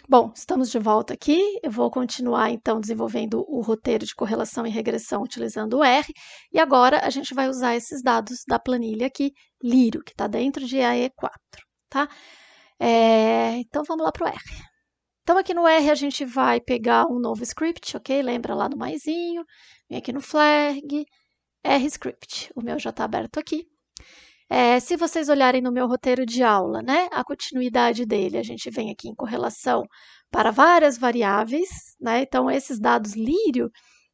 Bom, estamos de volta aqui. Eu vou continuar então desenvolvendo o roteiro de correlação e regressão utilizando o R. E agora a gente vai usar esses dados da planilha aqui, Lírio, que está dentro de AE4, tá? Então vamos lá para o R. Então aqui no R a gente vai pegar um novo script, ok? Lembra lá do maisinho, vem aqui no flag, R script. O meu já está aberto aqui. Se vocês olharem no meu roteiro de aula, né, a continuidade dele, a gente vem aqui em correlação para várias variáveis, né? Então, esses dados Lírio,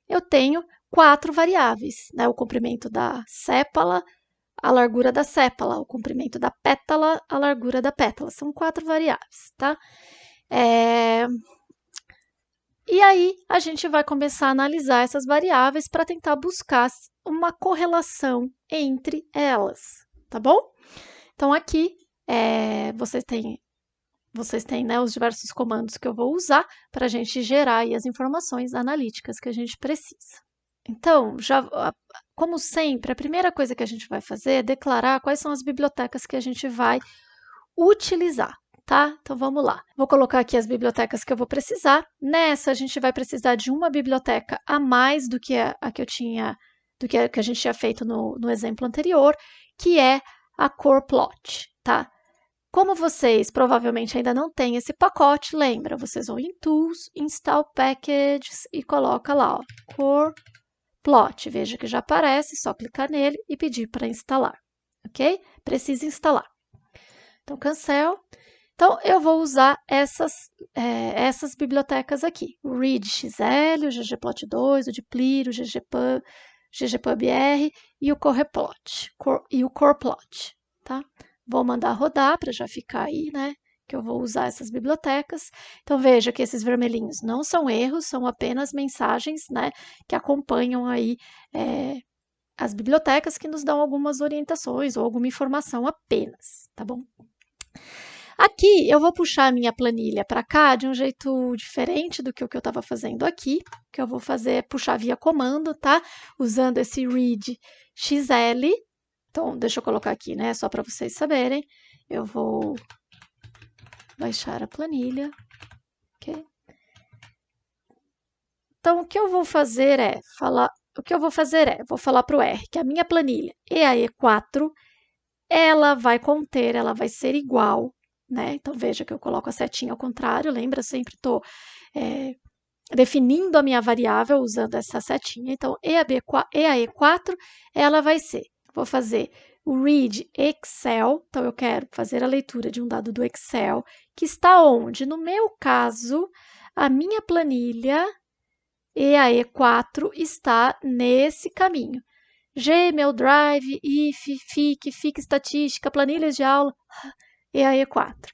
eu tenho 4 variáveis, né? O comprimento da sépala, a largura da sépala, o comprimento da pétala, a largura da pétala. São 4 variáveis, tá? E aí, a gente vai começar a analisar essas variáveis para tentar buscar uma correlação entre elas, tá bom? Então, aqui, vocês têm né, os diversos comandos que eu vou usar para a gente gerar aí as informações analíticas que a gente precisa. Então, como sempre, a primeira coisa que a gente vai fazer é declarar quais são as bibliotecas que a gente vai utilizar, tá? Então, vamos lá. Vou colocar aqui as bibliotecas que eu vou precisar. Nessa, a gente vai precisar de uma biblioteca a mais do que a que eu tinha, do que a gente tinha feito no exemplo anterior, que é a CorePlot, tá? Como vocês provavelmente ainda não têm esse pacote, lembra, vocês vão em Tools, Install Packages e coloca lá, ó, CorePlot. Veja que já aparece, só clicar nele e pedir para instalar, ok? Precisa instalar. Então, cancel. Então, eu vou usar essas bibliotecas aqui, o readxl, o ggplot2, o dplyr, o ggpubr e o CorePlot, tá? Vou mandar rodar para já ficar aí, né? Que eu vou usar essas bibliotecas. Então, veja que esses vermelhinhos não são erros, são apenas mensagens, né? Que acompanham aí as bibliotecas que nos dão algumas orientações ou alguma informação apenas, tá bom? Aqui eu vou puxar a minha planilha para cá de um jeito diferente do que o que eu estava fazendo aqui, que eu vou fazer é puxar via comando, tá? Usando esse readxl. Então, deixa eu colocar aqui, né? Só para vocês saberem. Eu vou baixar a planilha, ok? Então, o que eu vou fazer é vou falar para o R que a minha planilha EAE4, ela vai ser igual, né? Então, veja que eu coloco a setinha ao contrário, lembra? Eu sempre estou definindo a minha variável usando essa setinha. Então, EAE4, ela vai ser, vou fazer o read Excel, então eu quero fazer a leitura de um dado do Excel, que está onde? No meu caso, a minha planilha EAE4 está nesse caminho. Gmail, Drive, IF, FIC Estatística, planilhas de aula, EAE4.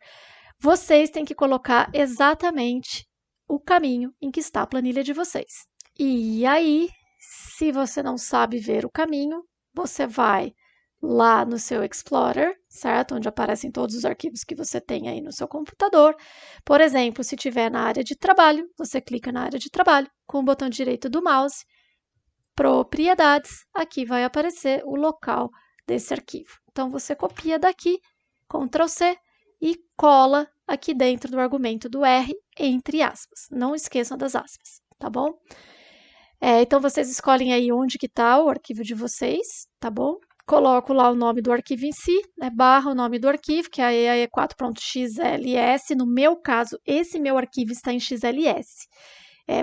Vocês têm que colocar exatamente o caminho em que está a planilha de vocês. E aí, se você não sabe ver o caminho, você vai lá no seu Explorer, certo? Onde aparecem todos os arquivos que você tem aí no seu computador. Por exemplo, se tiver na área de trabalho, você clica na área de trabalho com o botão direito do mouse, propriedades, aqui vai aparecer o local desse arquivo. Então, você copia daqui, Ctrl C, e cola aqui dentro do argumento do R, entre aspas. Não esqueçam das aspas, tá bom? Então, vocês escolhem aí onde que está o arquivo de vocês, tá bom? Coloco lá o nome do arquivo em si, né, barra o nome do arquivo, que é EAE4.xls. No meu caso, esse meu arquivo está em XLS.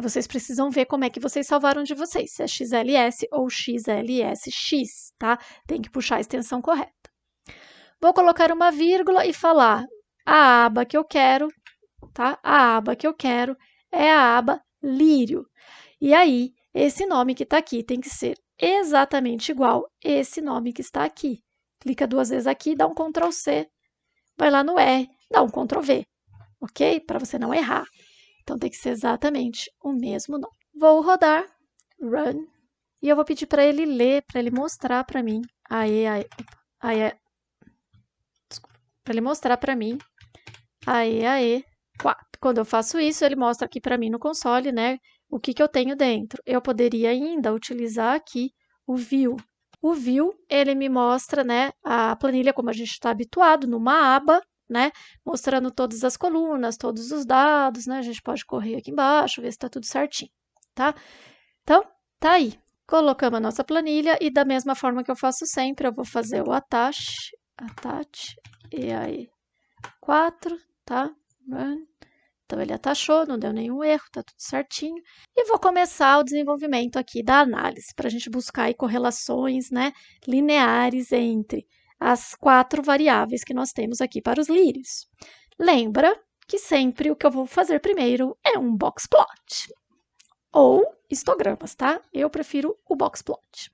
Vocês precisam ver como é que vocês salvaram de vocês, se é XLS ou XLSX, tá? Tem que puxar a extensão correta. Vou colocar uma vírgula e falar a aba que eu quero, tá? A aba que eu quero é a aba Lírio. E aí, esse nome que está aqui tem que ser exatamente igual esse nome que está aqui. Clica 2 vezes aqui, dá um Ctrl C, vai lá no R, dá um Ctrl V, ok? Para você não errar. Então, tem que ser exatamente o mesmo nome. Vou rodar, run, e eu vou pedir para ele ler, para ele mostrar para mim, para ele mostrar para mim a EAE4. Quando eu faço isso, ele mostra aqui para mim no console, né, o que eu tenho dentro. Eu poderia ainda utilizar aqui o view. O view, ele me mostra, né, a planilha como a gente está habituado, numa aba, né? Mostrando todas as colunas, todos os dados, né? A gente pode correr aqui embaixo, ver se está tudo certinho, tá? Então, tá aí. Colocamos a nossa planilha e da mesma forma que eu faço sempre, eu vou fazer o attach, e aí 4, tá? Então, ele atachou, não deu nenhum erro, tá tudo certinho. E vou começar o desenvolvimento aqui da análise, para a gente buscar aí correlações, né, lineares entre as 4 variáveis que nós temos aqui para os lírios. Lembra que sempre o que eu vou fazer primeiro é um box plot, ou histogramas, tá? Eu prefiro o box plot.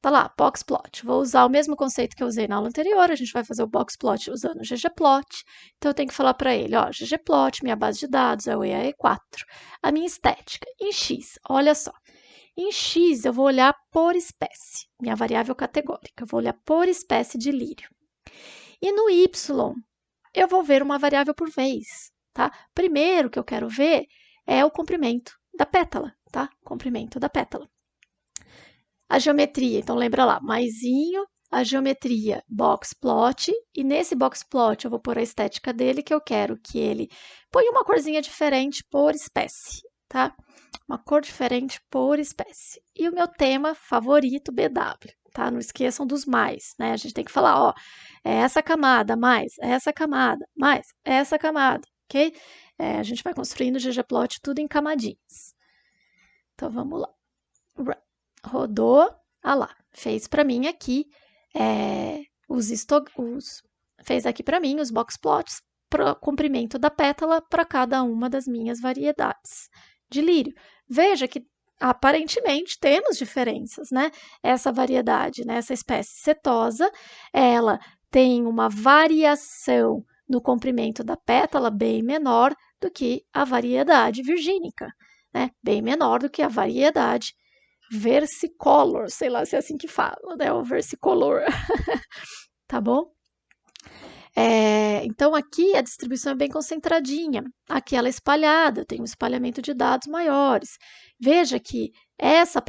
Tá lá, box plot. Vou usar o mesmo conceito que eu usei na aula anterior, a gente vai fazer o box plot usando o ggplot. Então, eu tenho que falar para ele, ó, ggplot, minha base de dados é o EAE4. A minha estética, em X, olha só. Em X, eu vou olhar por espécie, minha variável categórica. Eu vou olhar por espécie de lírio. E no Y, eu vou ver uma variável por vez, tá? Primeiro que eu quero ver é o comprimento da pétala, tá? Comprimento da pétala. A geometria, então lembra lá, maisinho, a geometria box plot, e nesse box plot eu vou pôr a estética dele, que eu quero que ele ponha uma corzinha diferente por espécie, tá? Uma cor diferente por espécie. E o meu tema favorito, BW, tá? Não esqueçam dos mais, né? A gente tem que falar, ó, é essa camada, mais essa camada, mais essa camada, ok? A gente vai construindo o ggplot tudo em camadinhas. Então, vamos lá. Rodou, lá, fez para mim aqui fez aqui para mim os box plots para comprimento da pétala para cada uma das minhas variedades de lírio. Veja que aparentemente temos diferenças, né? Essa variedade, né? Essa espécie setosa, ela tem uma variação no comprimento da pétala bem menor do que a variedade virgínica, né? Bem menor do que a variedade versicolor, sei lá se é assim que fala, né? O versicolor, tá bom? Então, aqui a distribuição é bem concentradinha, aqui ela é espalhada, tem um espalhamento de dados maiores. Veja que essa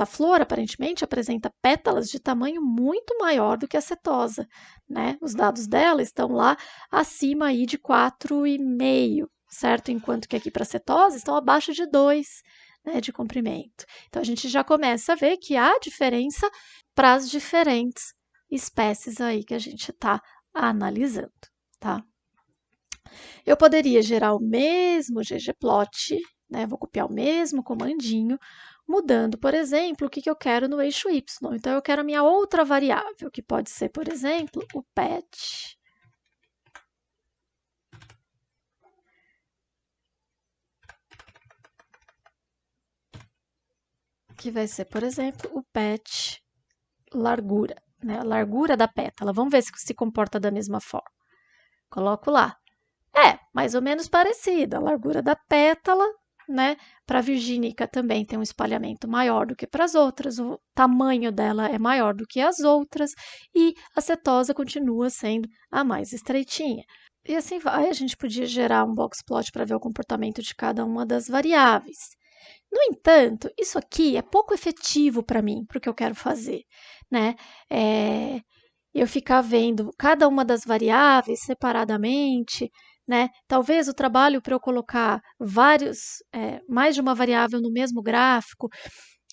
flor aparentemente apresenta pétalas de tamanho muito maior do que a setosa, né? Os dados dela estão lá acima aí de 4,5, certo? Enquanto que aqui para a setosa estão abaixo de 2, né, de comprimento. Então, a gente já começa a ver que há diferença para as diferentes espécies aí que a gente está analisando, tá? Eu poderia gerar o mesmo ggplot, né? Vou copiar o mesmo comandinho, mudando, por exemplo, o que eu quero no eixo Y. Então, eu quero a minha outra variável, que pode ser, por exemplo, o patch. Que vai ser, por exemplo, o patch largura, né? A largura da pétala. Vamos ver se comporta da mesma forma. Coloco lá. Mais ou menos parecido. A largura da pétala, né? Para a virgínica também tem um espalhamento maior do que para as outras. O tamanho dela é maior do que as outras. E a setosa continua sendo a mais estreitinha. E assim vai. A gente podia gerar um box plot para ver o comportamento de cada uma das variáveis. No entanto, isso aqui é pouco efetivo para mim, para o que eu quero fazer, né? Eu ficar vendo cada uma das variáveis separadamente, né? Talvez o trabalho para eu colocar mais de uma variável no mesmo gráfico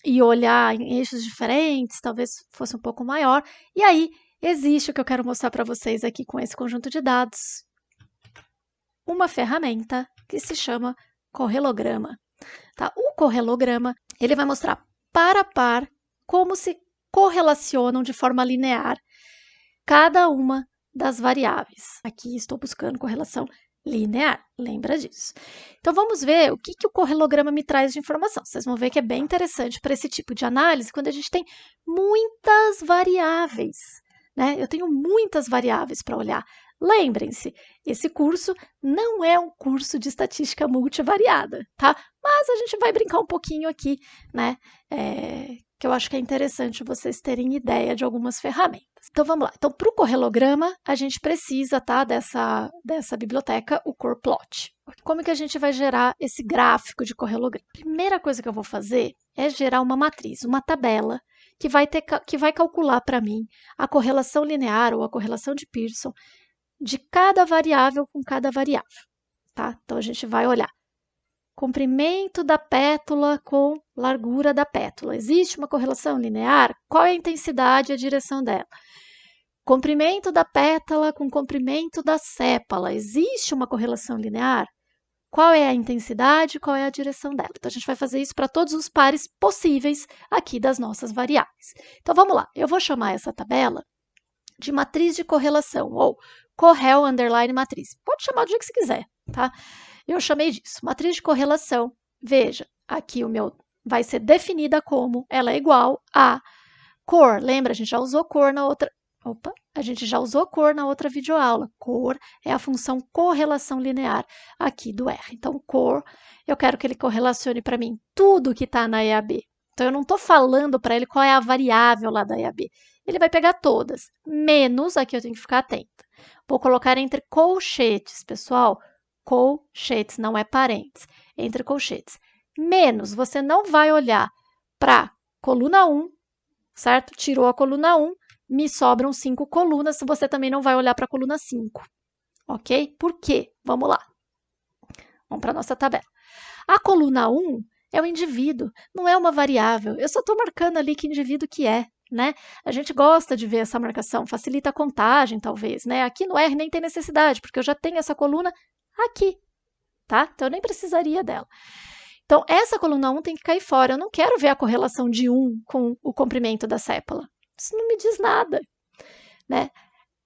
e olhar em eixos diferentes, talvez fosse um pouco maior. E aí, existe o que eu quero mostrar para vocês aqui com esse conjunto de dados. Uma ferramenta que se chama correlograma. Tá? O correlograma, ele vai mostrar par a par como se correlacionam de forma linear cada uma das variáveis. Aqui estou buscando correlação linear, lembra disso. Então, vamos ver o que o correlograma me traz de informação. Vocês vão ver que é bem interessante para esse tipo de análise, quando a gente tem muitas variáveis, né? Eu tenho muitas variáveis para olhar. Lembrem-se, esse curso não é um curso de estatística multivariada, tá? Mas a gente vai brincar um pouquinho aqui, né? Que eu acho que é interessante vocês terem ideia de algumas ferramentas. Então, vamos lá. Então, para o correlograma, a gente precisa, tá, dessa biblioteca, o corplot. Como que a gente vai gerar esse gráfico de correlograma? Primeira coisa que eu vou fazer é gerar uma matriz, uma tabela, que vai calcular para mim a correlação linear ou a correlação de Pearson de cada variável com cada variável, tá? Então, a gente vai olhar comprimento da pétala com largura da pétala. Existe uma correlação linear? Qual é a intensidade e a direção dela? Comprimento da pétala com comprimento da sépala. Existe uma correlação linear? Qual é a intensidade, qual é a direção dela? Então, a gente vai fazer isso para todos os pares possíveis aqui das nossas variáveis. Então, vamos lá. Eu vou chamar essa tabela de matriz de correlação, ou correl underline matriz. Pode chamar do jeito que você quiser, tá? Eu chamei disso, matriz de correlação. Veja, aqui o meu vai ser definida como ela é igual a cor. Lembra, a gente já usou cor na outra... Opa, a gente já usou cor na outra videoaula. Cor é a função correlação linear aqui do R. Então, cor, eu quero que ele correlacione para mim tudo que está na EAB. Então, eu não estou falando para ele qual é a variável lá da EAB. Ele vai pegar todas, menos, aqui eu tenho que ficar atenta. Vou colocar entre colchetes, pessoal. Colchetes, não é parênteses, entre colchetes. Menos, você não vai olhar para coluna 1, certo? Tirou a coluna 1, me sobram 5 colunas, você também não vai olhar para a coluna 5, ok? Por quê? Vamos lá. Vamos para a nossa tabela. A coluna 1 é o indivíduo, não é uma variável. Eu só estou marcando ali que indivíduo que é, né? A gente gosta de ver essa marcação, facilita a contagem, talvez, né? Aqui no R nem tem necessidade, porque eu já tenho essa coluna aqui, tá? Então, eu nem precisaria dela. Então, essa coluna 1 tem que cair fora. Eu não quero ver a correlação de 1 com o comprimento da sépala. Isso não me diz nada, né?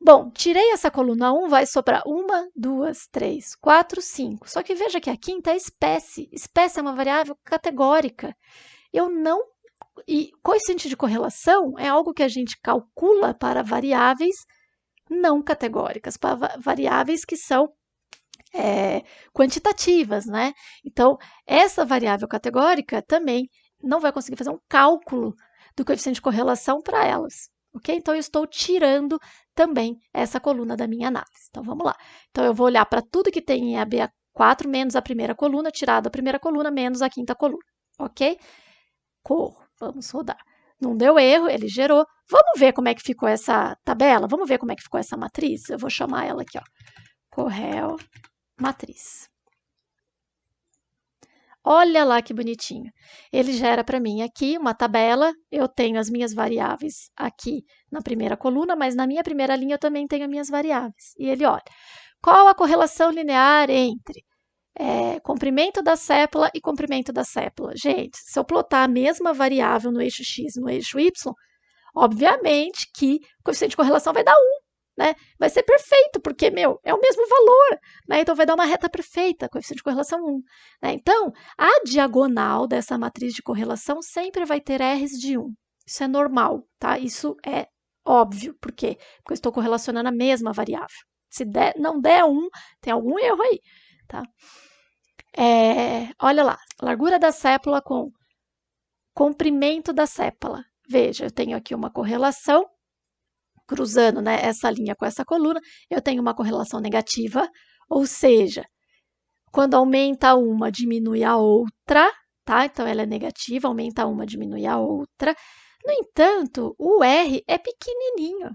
Bom, tirei essa coluna 1, vai sobrar 1, 2, 3, 4, 5. Só que veja que a quinta é espécie. Espécie é uma variável categórica. Eu não... E coeficiente de correlação é algo que a gente calcula para variáveis não categóricas, para variáveis que são quantitativas, né? Então, essa variável categórica também não vai conseguir fazer um cálculo do coeficiente de correlação para elas, ok? Então, eu estou tirando também essa coluna da minha análise. Então, vamos lá. Então, eu vou olhar para tudo que tem em EAB4 menos a primeira coluna, tirado a primeira coluna menos a quinta coluna, ok? Corro, vamos rodar. Não deu erro, ele gerou. Vamos ver como é que ficou essa tabela? Vamos ver como é que ficou essa matriz? Eu vou chamar ela aqui, ó. Correl matriz. Olha lá que bonitinho. Ele gera para mim aqui uma tabela. Eu tenho as minhas variáveis aqui na primeira coluna, mas na minha primeira linha eu também tenho as minhas variáveis. E ele olha, qual a correlação linear entre comprimento da sépala e comprimento da sépala? Gente, se eu plotar a mesma variável no eixo x e no eixo y, obviamente que o coeficiente de correlação vai dar 1. Né? Vai ser perfeito, porque, é o mesmo valor, né? Então, vai dar uma reta perfeita, coeficiente de correlação 1. Né? Então, a diagonal dessa matriz de correlação sempre vai ter R's de 1. Isso é normal, tá? Isso é óbvio. Por quê? Porque eu estou correlacionando a mesma variável. Se não der 1, tem algum erro aí, tá? Olha lá, largura da sépala com comprimento da sépala. Veja, eu tenho aqui uma correlação cruzando, né, essa linha com essa coluna, eu tenho uma correlação negativa, ou seja, quando aumenta uma, diminui a outra, tá? Então, ela é negativa, aumenta uma, diminui a outra. No entanto, o R é pequenininho,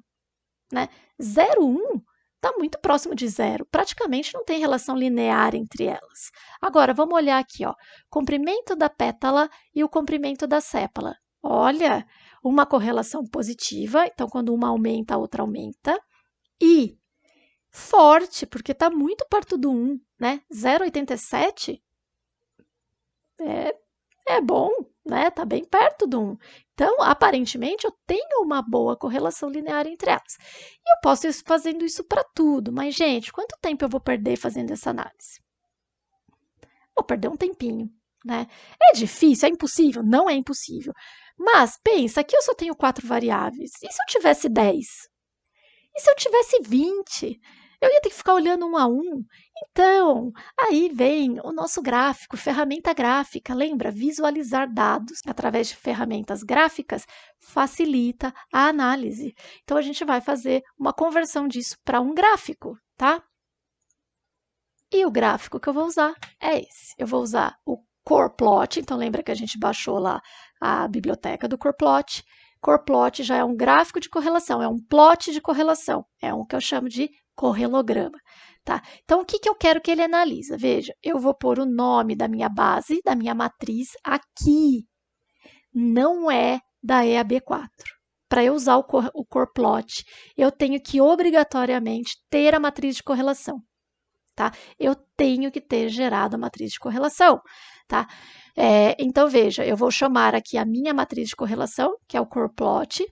né? 0,1 está muito próximo de 0, praticamente não tem relação linear entre elas. Agora, vamos olhar aqui, ó, comprimento da pétala e o comprimento da sépala. Olha, uma correlação positiva, então quando uma aumenta, a outra aumenta, e forte, porque está muito perto do 1, né? 0,87 é bom, né? Está bem perto do 1. Então, aparentemente, eu tenho uma boa correlação linear entre elas. E eu posso ir fazendo isso para tudo, mas, gente, quanto tempo eu vou perder fazendo essa análise? Vou perder um tempinho, né? É difícil? É impossível? Não é impossível. Mas, pensa, aqui eu só tenho 4 variáveis. E se eu tivesse 10? E se eu tivesse 20? Eu ia ter que ficar olhando um a um. Então, aí vem o nosso gráfico, ferramenta gráfica. Lembra? Visualizar dados através de ferramentas gráficas facilita a análise. Então, a gente vai fazer uma conversão disso para um gráfico, tá? E o gráfico que eu vou usar é esse. Eu vou usar o CorePlot. Então, lembra que a gente baixou lá a biblioteca do CorePlot. CorePlot já é um gráfico de correlação, é um plot de correlação. É um que eu chamo de correlograma. Tá? Então, o que eu quero que ele analise? Veja, eu vou pôr o nome da minha base, da minha matriz aqui. Não é da EAB4. Para eu usar o core plot, eu tenho que obrigatoriamente ter a matriz de correlação. Tá? Eu tenho que ter gerado a matriz de correlação. Tá? Então, veja, eu vou chamar aqui a minha matriz de correlação, que é o core plot,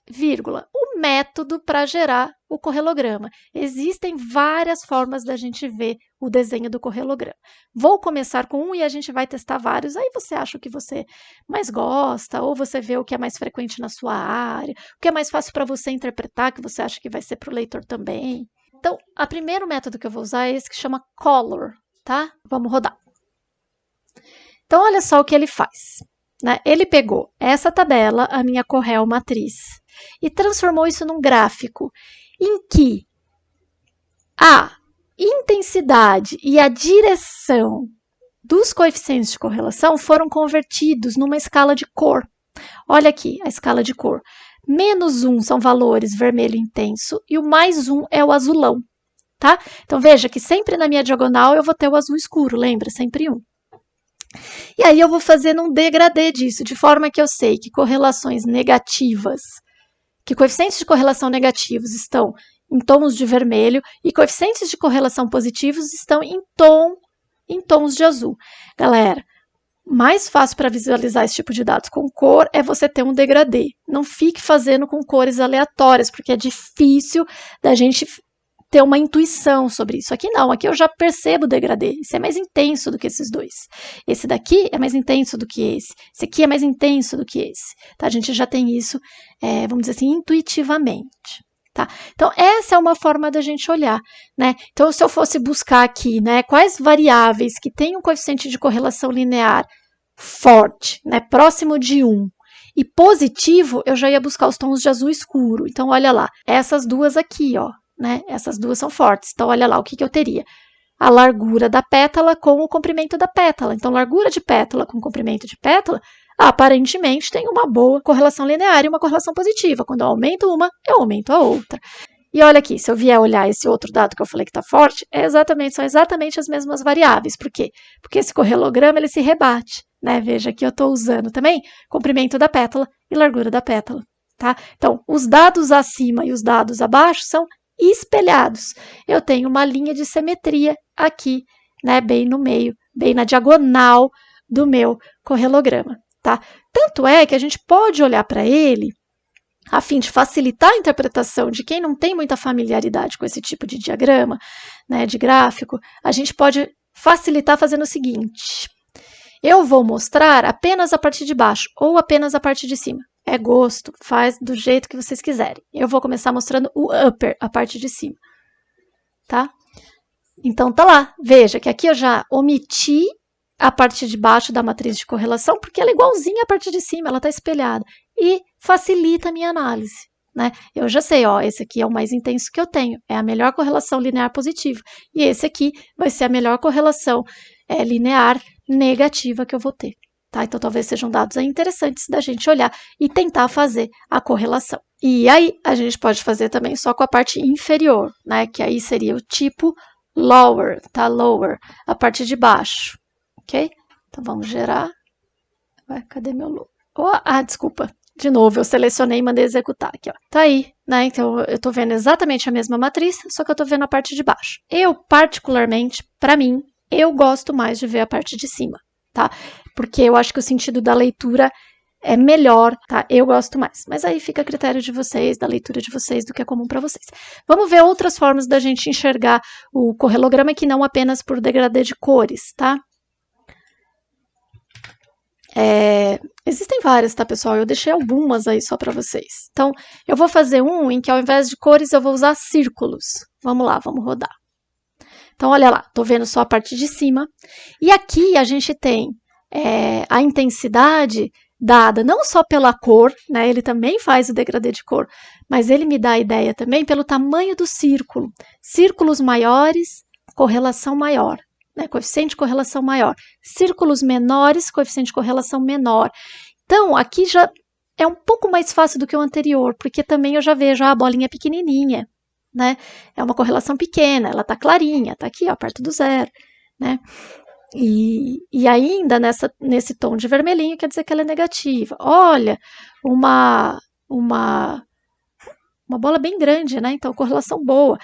vírgula, o método para gerar o correlograma. Existem várias formas da gente ver o desenho do correlograma. Vou começar com um e a gente vai testar vários. Aí você acha o que você mais gosta, ou você vê o que é mais frequente na sua área, o que é mais fácil para você interpretar, que você acha que vai ser para o leitor também. Então, o primeiro método que eu vou usar é esse que chama color, tá? Vamos rodar. Então, olha só o que ele faz. Né? Ele pegou essa tabela, a minha Corel matriz, e transformou isso num gráfico em que a intensidade e a direção dos coeficientes de correlação foram convertidos numa escala de cor. Olha aqui a escala de cor. -1 são valores vermelho intenso e o +1 é o azulão. Tá? Então veja que sempre na minha diagonal eu vou ter o azul escuro, lembra? Sempre 1. E aí eu vou fazendo um degradê disso, de forma que eu sei que correlações negativas, que coeficientes de correlação negativos estão em tons de vermelho e coeficientes de correlação positivos estão em tons de azul. Galera, mais fácil para visualizar esse tipo de dados com cor é você ter um degradê. Não fique fazendo com cores aleatórias, porque é difícil da gente ter uma intuição sobre isso. Aqui não, aqui eu já percebo o degradê. Esse é mais intenso do que esses dois. Esse daqui é mais intenso do que esse. Esse aqui é mais intenso do que esse. Tá? A gente já tem isso, vamos dizer assim, intuitivamente. Tá? Então, essa é uma forma da gente olhar. Né? Então, se eu fosse buscar aqui, né, quais variáveis que têm um coeficiente de correlação linear forte, né, próximo de 1, e positivo, eu já ia buscar os tons de azul escuro. Então, olha lá, essas duas aqui, ó. Né? Essas duas são fortes. Então, olha lá o que eu teria. A largura da pétala com o comprimento da pétala. Então, largura de pétala com comprimento de pétala, aparentemente tem uma boa correlação linear e uma correlação positiva. Quando eu aumento uma, eu aumento a outra. E olha aqui, se eu vier olhar esse outro dado que eu falei que está forte, são exatamente as mesmas variáveis. Por quê? Porque esse correlograma ele se rebate. Né? Veja que eu estou usando também comprimento da pétala e largura da pétala. Tá? Então, os dados acima e os dados abaixo são espelhados. Eu tenho uma linha de simetria aqui, né, bem no meio, bem na diagonal do meu correlograma. Tá? Tanto é que a gente pode olhar para ele, a fim de facilitar a interpretação de quem não tem muita familiaridade com esse tipo de diagrama, né, de gráfico, a gente pode facilitar fazendo o seguinte. Eu vou mostrar apenas a parte de baixo ou apenas a parte de cima. É gosto, faz do jeito que vocês quiserem. Eu vou começar mostrando o upper, a parte de cima. Tá? Então, tá lá. Veja que aqui eu já omiti a parte de baixo da matriz de correlação, porque ela é igualzinha à parte de cima, ela está espelhada. E facilita a minha análise. Né? Eu já sei, ó, esse aqui é o mais intenso que eu tenho. É a melhor correlação linear positiva. E esse aqui vai ser a melhor correlação linear negativa que eu vou ter. Tá? Então, talvez sejam dados aí interessantes da gente olhar e tentar fazer a correlação. E aí, a gente pode fazer também só com a parte inferior, né? Que aí seria o tipo lower, tá? Lower, a parte de baixo, ok? Então, vamos gerar. Cadê meu logo? Desculpa. De novo, eu selecionei e mandei executar aqui, ó. Tá aí, né? Então, eu tô vendo exatamente a mesma matriz, só que eu tô vendo a parte de baixo. Eu, particularmente, para mim, eu gosto mais de ver a parte de cima, tá? Porque eu acho que o sentido da leitura é melhor, tá? Eu gosto mais. Mas aí fica a critério de vocês, da leitura de vocês, do que é comum para vocês. Vamos ver outras formas da gente enxergar o correlograma que não apenas por degradê de cores, tá? Existem várias, tá, pessoal? Eu deixei algumas aí só para vocês. Então, eu vou fazer um em que ao invés de cores eu vou usar círculos. Vamos lá, vamos rodar. Então, olha lá, tô vendo só a parte de cima. E aqui a gente tem a intensidade dada não só pela cor, né? Ele também faz o degradê de cor, mas ele me dá a ideia também pelo tamanho do círculo. Círculos maiores, correlação maior, né? Coeficiente de correlação maior. Círculos menores, coeficiente de correlação menor. Então, aqui já é um pouco mais fácil do que o anterior, porque também eu já vejo a bolinha pequenininha. né? É uma correlação pequena, ela tá clarinha, tá aqui, ó, perto do zero, né? E ainda nesse tom de vermelhinho quer dizer que ela é negativa. Olha, uma bola bem grande, né? Então, correlação boa.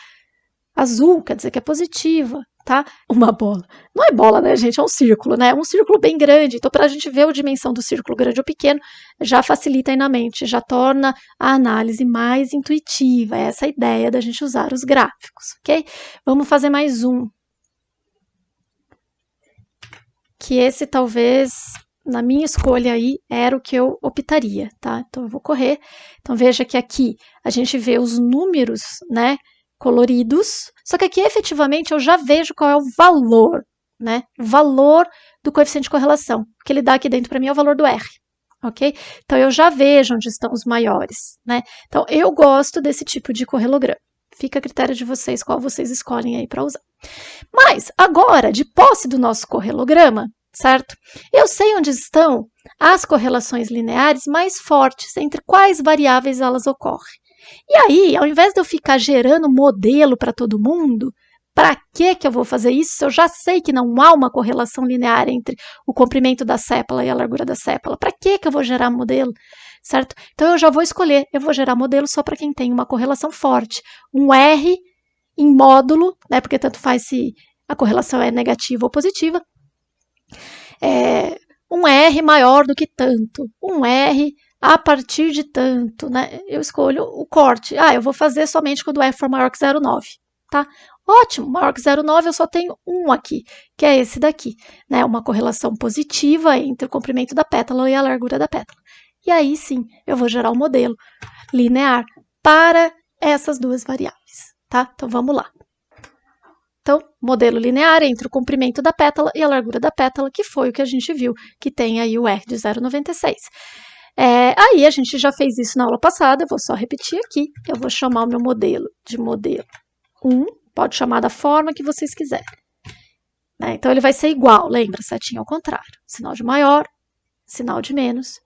Azul quer dizer que é positiva, tá? Uma bola. Não é bola, né, gente? É um círculo, né? Um círculo bem grande. Então, para a gente ver a dimensão do círculo grande ou pequeno, já facilita aí na mente, já torna a análise mais intuitiva. É essa a ideia da gente usar os gráficos, ok? Vamos fazer mais um. Que esse talvez, na minha escolha aí, era o que eu optaria, tá? Então, eu vou correr. Então, veja que aqui a gente vê os números, né, coloridos, só que aqui, efetivamente, eu já vejo qual é o valor, né? O valor do coeficiente de correlação. O que ele dá aqui dentro para mim é o valor do R, ok? Então, eu já vejo onde estão os maiores, né? Então, eu gosto desse tipo de correlograma. Fica a critério de vocês, qual vocês escolhem aí para usar. Mas, agora, de posse do nosso correlograma, certo? Eu sei onde estão as correlações lineares mais fortes, entre quais variáveis elas ocorrem. E aí, ao invés de eu ficar gerando modelo para todo mundo, para que eu vou fazer isso se eu já sei que não há uma correlação linear entre o comprimento da sépala e a largura da sépala? Para que eu vou gerar modelo? Certo? Então, eu já vou escolher, eu vou gerar modelo só para quem tem uma correlação forte. Um R em módulo, né, porque tanto faz se a correlação é negativa ou positiva. Um R maior do que tanto. Um R a partir de tanto, né? Eu escolho o corte. Eu vou fazer somente quando o R for maior que 0,9, tá? Ótimo, maior que 0,9 eu só tenho um aqui, que é esse daqui, né? Uma correlação positiva entre o comprimento da pétala e a largura da pétala. E aí sim, eu vou gerar um modelo linear para essas duas variáveis, tá? Então vamos lá. Então, modelo linear entre o comprimento da pétala e a largura da pétala, que foi o que a gente viu, que tem aí o R de 0,96. Aí a gente já fez isso na aula passada, eu vou só repetir aqui. Eu vou chamar o meu modelo de modelo 1, pode chamar da forma que vocês quiserem. Então, ele vai ser igual, lembra? Setinha ao contrário. Sinal de maior, sinal de menos.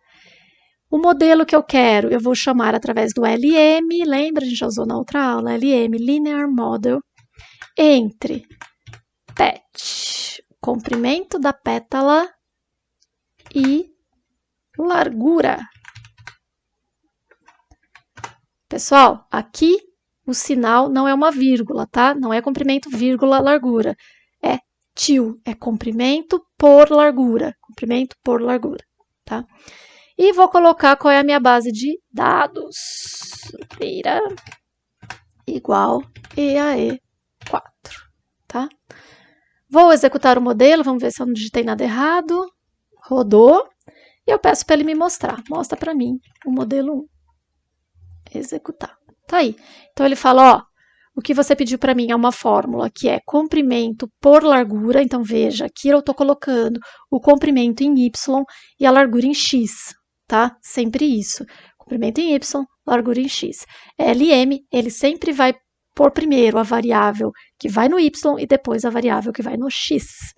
O modelo que eu quero, eu vou chamar através do LM, lembra? A gente já usou na outra aula, LM, Linear Model, entre PET, comprimento da pétala, e largura. Pessoal, aqui o sinal não é uma vírgula, tá? Não é comprimento, vírgula, largura. É til, é comprimento por largura. Comprimento por largura, tá? E vou colocar qual é a minha base de dados. Vira igual EAE4, tá? Vou executar o modelo, vamos ver se eu não digitei nada errado. Rodou. E eu peço para ele me mostrar. Mostra para mim o modelo 1. Executar. Tá aí. Então, ele fala, o que você pediu para mim é uma fórmula que é comprimento por largura. Então, veja, aqui eu estou colocando o comprimento em Y e a largura em X, tá? Sempre isso. Comprimento em Y, largura em X. LM, ele sempre vai por primeiro a variável que vai no Y e depois a variável que vai no X.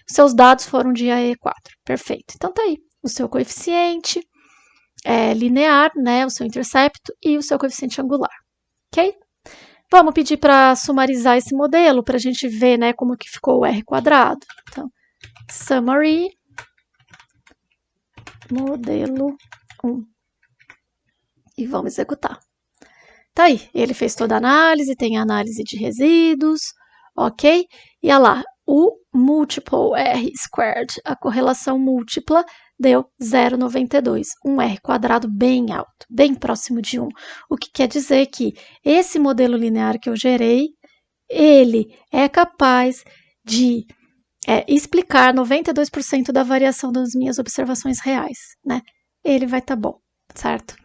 Seus dados foram de AE4. Perfeito. Então, tá aí. O seu coeficiente linear, né, o seu intercepto e o seu coeficiente angular, ok? Vamos pedir para sumarizar esse modelo para a gente ver, né, como que ficou o R quadrado. Então, summary, modelo 1. E vamos executar. Tá aí, ele fez toda a análise, tem a análise de resíduos, ok? E olha lá, o multiple R squared, a correlação múltipla, deu 0,92, um R quadrado bem alto, bem próximo de 1. O que quer dizer que esse modelo linear que eu gerei, ele é capaz de explicar 92% da variação das minhas observações reais, né? Ele vai estar bom, certo?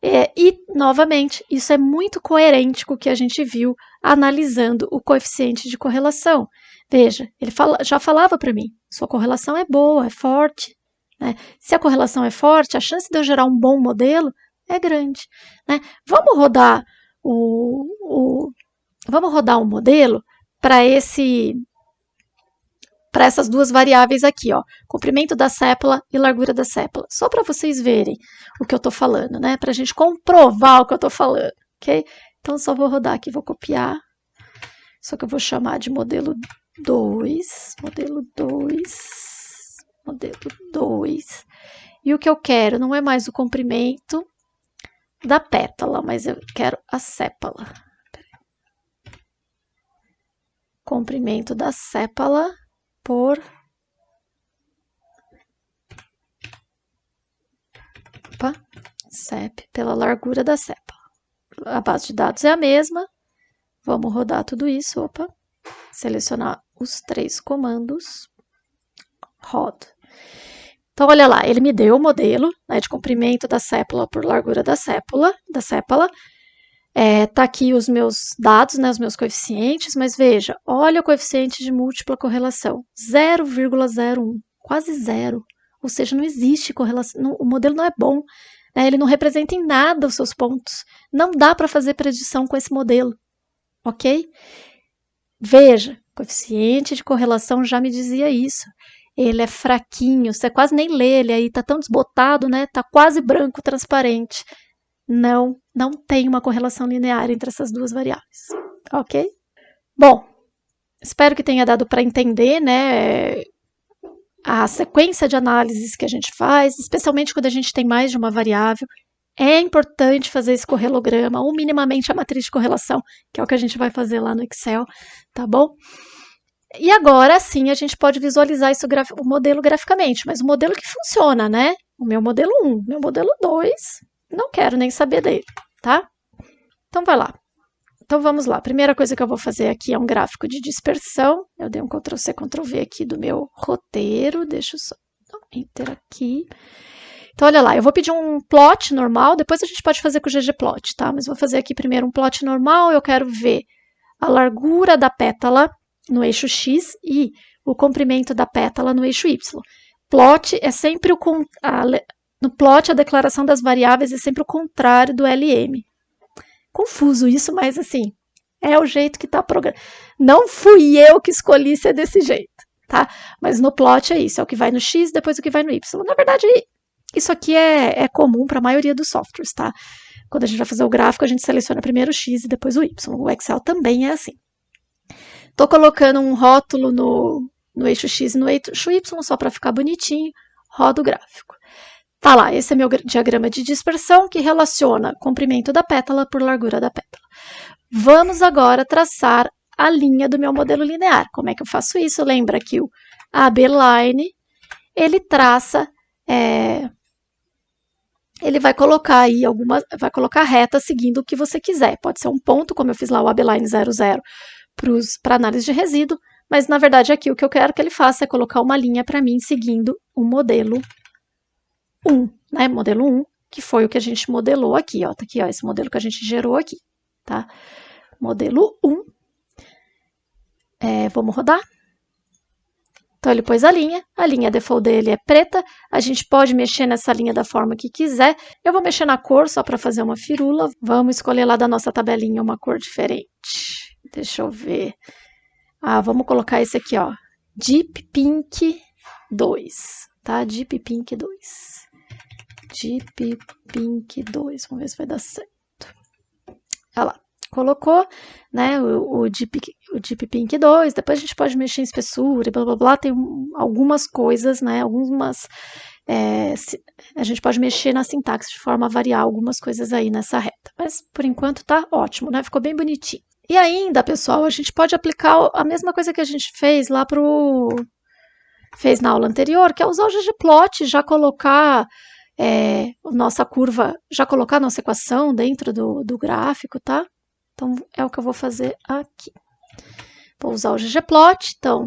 E, novamente, isso é muito coerente com o que a gente viu analisando o coeficiente de correlação. Veja, ele já falava para mim, sua correlação é boa, é forte. Né? Se a correlação é forte, a chance de eu gerar um bom modelo é grande. Né? Vamos rodar um modelo para essas duas variáveis aqui, ó, comprimento da sépala e largura da sépala, só para vocês verem o que eu estou falando, né? Para a gente comprovar o que eu estou falando, ok? Então, só vou rodar aqui, vou copiar. Só que eu vou chamar de modelo 2, modelo 2, modelo 2. E o que eu quero não é mais o comprimento da pétala, mas eu quero a sépala. Comprimento da sépala por... Opa, sep, pela largura da sépala. A base de dados é a mesma. Vamos rodar tudo isso, opa. Selecionar os 3 comandos. Rodo. Então, olha lá, ele me deu o modelo, né, de comprimento da sépala por largura da sépala. Tá aqui os meus dados, né, os meus coeficientes, mas veja, olha o coeficiente de múltipla correlação, 0,01, quase zero. Ou seja, não existe correlação, o modelo não é bom, né, ele não representa em nada os seus pontos. Não dá para fazer predição com esse modelo, ok? Veja, coeficiente de correlação já me dizia isso. Ele é fraquinho, você quase nem lê ele aí, tá tão desbotado, né? Tá quase branco, transparente. Não tem uma correlação linear entre essas duas variáveis, ok? Bom, espero que tenha dado para entender, né, a sequência de análises que a gente faz, especialmente quando a gente tem mais de uma variável. É importante fazer esse correlograma, ou minimamente a matriz de correlação, que é o que a gente vai fazer lá no Excel, tá bom? E agora sim a gente pode visualizar isso, o modelo graficamente, mas o modelo que funciona, né? O meu modelo 1, meu modelo 2, não quero nem saber dele, tá? Então vai lá. Então vamos lá. A primeira coisa que eu vou fazer aqui é um gráfico de dispersão. Eu dei um Ctrl+C, Ctrl+V aqui do meu roteiro. Deixa eu só dar um Enter aqui. Então, olha lá, eu vou pedir um plot normal, depois a gente pode fazer com o ggplot, tá? Mas vou fazer aqui primeiro um plot normal, eu quero ver a largura da pétala no eixo X e o comprimento da pétala no eixo Y. Plot é sempre no plot a declaração das variáveis é sempre o contrário do LM. Confuso isso, mas assim, é o jeito que está programado. Não fui eu que escolhi ser desse jeito, tá? Mas no plot é isso, é o que vai no X, depois o que vai no Y. Na verdade, isso aqui é comum para a maioria dos softwares, tá? Quando a gente vai fazer o gráfico, a gente seleciona primeiro o X e depois o Y. O Excel também é assim. Estou colocando um rótulo no eixo X e no eixo Y, só para ficar bonitinho. Rodo o gráfico. Tá lá, esse é meu diagrama de dispersão que relaciona comprimento da pétala por largura da pétala. Vamos agora traçar a linha do meu modelo linear. Como é que eu faço isso? Lembra que o AB-Line, ele traça... ele vai colocar aí vai colocar reta seguindo o que você quiser. Pode ser um ponto, como eu fiz lá o AB-Line 00 para análise de resíduo, mas na verdade aqui o que eu quero que ele faça é colocar uma linha para mim seguindo o modelo 1, né? Modelo 1, que foi o que a gente modelou aqui, ó. Tá aqui, ó, esse modelo que a gente gerou aqui, tá? Modelo 1. Vamos rodar. Então, ele pôs a linha default dele é preta, a gente pode mexer nessa linha da forma que quiser. Eu vou mexer na cor só para fazer uma firula. Vamos escolher lá da nossa tabelinha uma cor diferente. Deixa eu ver. Vamos colocar esse aqui, ó. Deep Pink 2, tá? Deep Pink 2. Deep Pink 2, vamos ver se vai dar certo. Olha lá. Colocou, né, o Deep Pink 2, depois a gente pode mexer em espessura e blá blá blá, tem algumas coisas, né, a gente pode mexer na sintaxe de forma a variar algumas coisas aí nessa reta, mas por enquanto tá ótimo, né, ficou bem bonitinho. E ainda, pessoal, a gente pode aplicar a mesma coisa que a gente fez lá fez na aula anterior, que é usar o ggplot, já colocar nossa curva, já colocar nossa equação dentro do gráfico, tá? Então, é o que eu vou fazer aqui. Vou usar o ggplot. Então,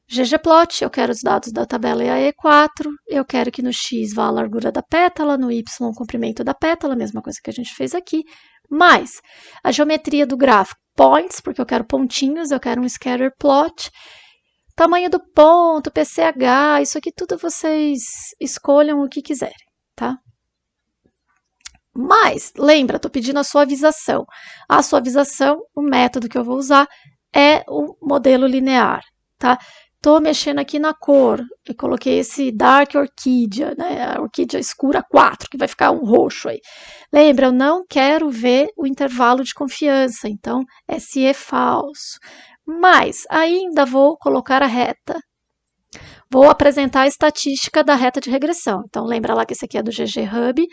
ggplot, eu quero os dados da tabela EAE4. Eu quero que no X vá a largura da pétala, no Y o comprimento da pétala, mesma coisa que a gente fez aqui. Mais a geometria do gráfico, points, porque eu quero pontinhos, eu quero um scatter plot. Tamanho do ponto, PCH, isso aqui tudo vocês escolham o que quiserem, tá? Mas, lembra, estou pedindo a suavização. A suavização, o método que eu vou usar é o modelo linear, tá? Tô mexendo aqui na cor, eu coloquei esse Dark Orquídea, né? A orquídea escura 4, que vai ficar um roxo aí. Lembra, eu não quero ver o intervalo de confiança, então SE falso. Mas ainda vou colocar a reta. Vou apresentar a estatística da reta de regressão. Então lembra lá que esse aqui é do GG Hub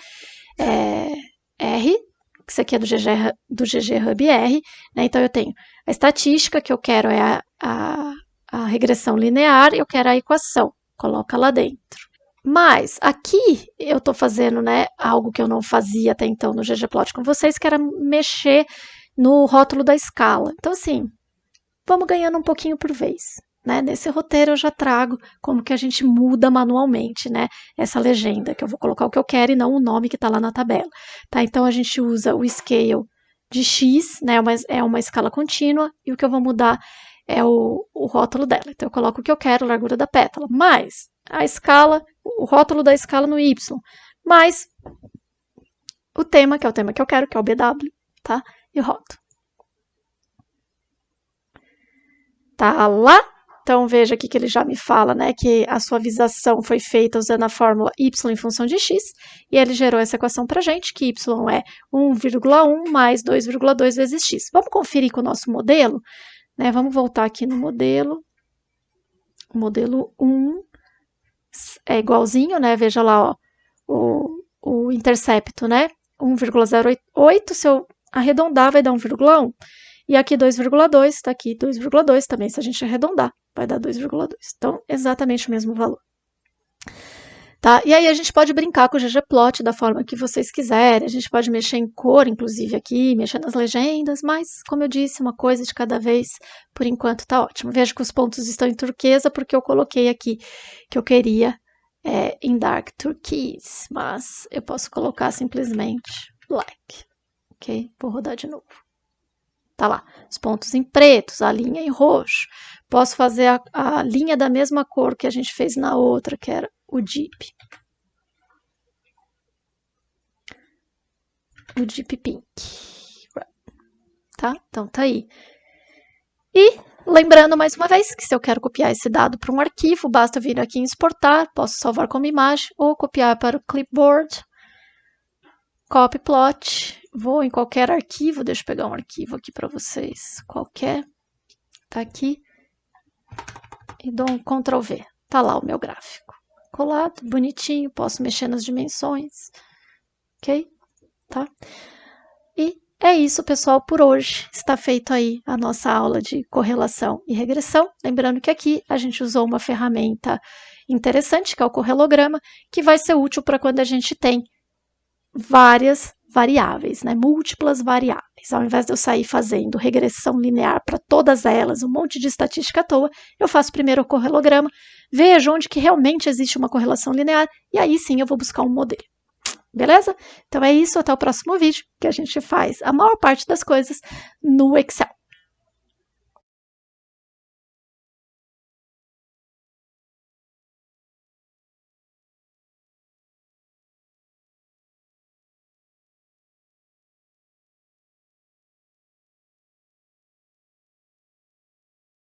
R, que esse aqui é do GG Hub R, né? Então eu tenho a estatística que eu quero é a regressão linear, eu quero a equação, coloca lá dentro. Mas aqui eu estou fazendo, né, algo que eu não fazia até então no ggplot com vocês, que era mexer no rótulo da escala. Então assim, vamos ganhando um pouquinho por vez. Né? Nesse roteiro eu já trago como que a gente muda manualmente, né? Essa legenda, que eu vou colocar o que eu quero e não o nome que está lá na tabela. Tá? Então a gente usa o scale de x, né? É uma escala contínua, e o que eu vou mudar é o rótulo dela. Então eu coloco o que eu quero, largura da pétala, mais a escala, o rótulo da escala no y, mais o tema, que é o tema que eu quero, que é o BW, tá? E o rótulo. Tá lá? Então, veja aqui que ele já me fala, né, que a suavização foi feita usando a fórmula y em função de x, e ele gerou essa equação para a gente, que y é 1,1 mais 2,2 vezes x. Vamos conferir com o nosso modelo? Né, vamos voltar aqui no modelo. O modelo 1 é igualzinho, né, veja lá, ó, o intercepto, né, 1,08, se eu arredondar vai dar 1,1. E aqui 2,2, está aqui 2,2 também, se a gente arredondar, vai dar 2,2. Então, exatamente o mesmo valor. Tá? E aí a gente pode brincar com o ggplot da forma que vocês quiserem, a gente pode mexer em cor, inclusive aqui, mexer nas legendas, mas, como eu disse, uma coisa de cada vez, por enquanto tá ótimo. Veja que os pontos estão em turquesa, porque eu coloquei aqui que eu queria em dark turquoise, mas eu posso colocar simplesmente black, ok? Vou rodar de novo. Tá lá, os pontos em pretos, a linha em roxo. Posso fazer a linha da mesma cor que a gente fez na outra, que era o Deep. O Deep Pink. Tá? Então tá aí. E lembrando mais uma vez que se eu quero copiar esse dado para um arquivo, basta vir aqui em exportar, posso salvar como imagem ou copiar para o clipboard. Copy plot, vou em qualquer arquivo, deixa eu pegar um arquivo aqui para vocês, qualquer, tá aqui, e dou um Ctrl V, tá lá o meu gráfico, colado, bonitinho, posso mexer nas dimensões, ok? Tá? E é isso, pessoal, por hoje, está feito aí a nossa aula de correlação e regressão, lembrando que aqui a gente usou uma ferramenta interessante, que é o correlograma, que vai ser útil para quando a gente tem várias variáveis, né? Múltiplas variáveis. Ao invés de eu sair fazendo regressão linear para todas elas, um monte de estatística à toa, eu faço primeiro o correlograma, vejo onde que realmente existe uma correlação linear, e aí sim eu vou buscar um modelo. Beleza? Então é isso, até o próximo vídeo, que a gente faz a maior parte das coisas no Excel.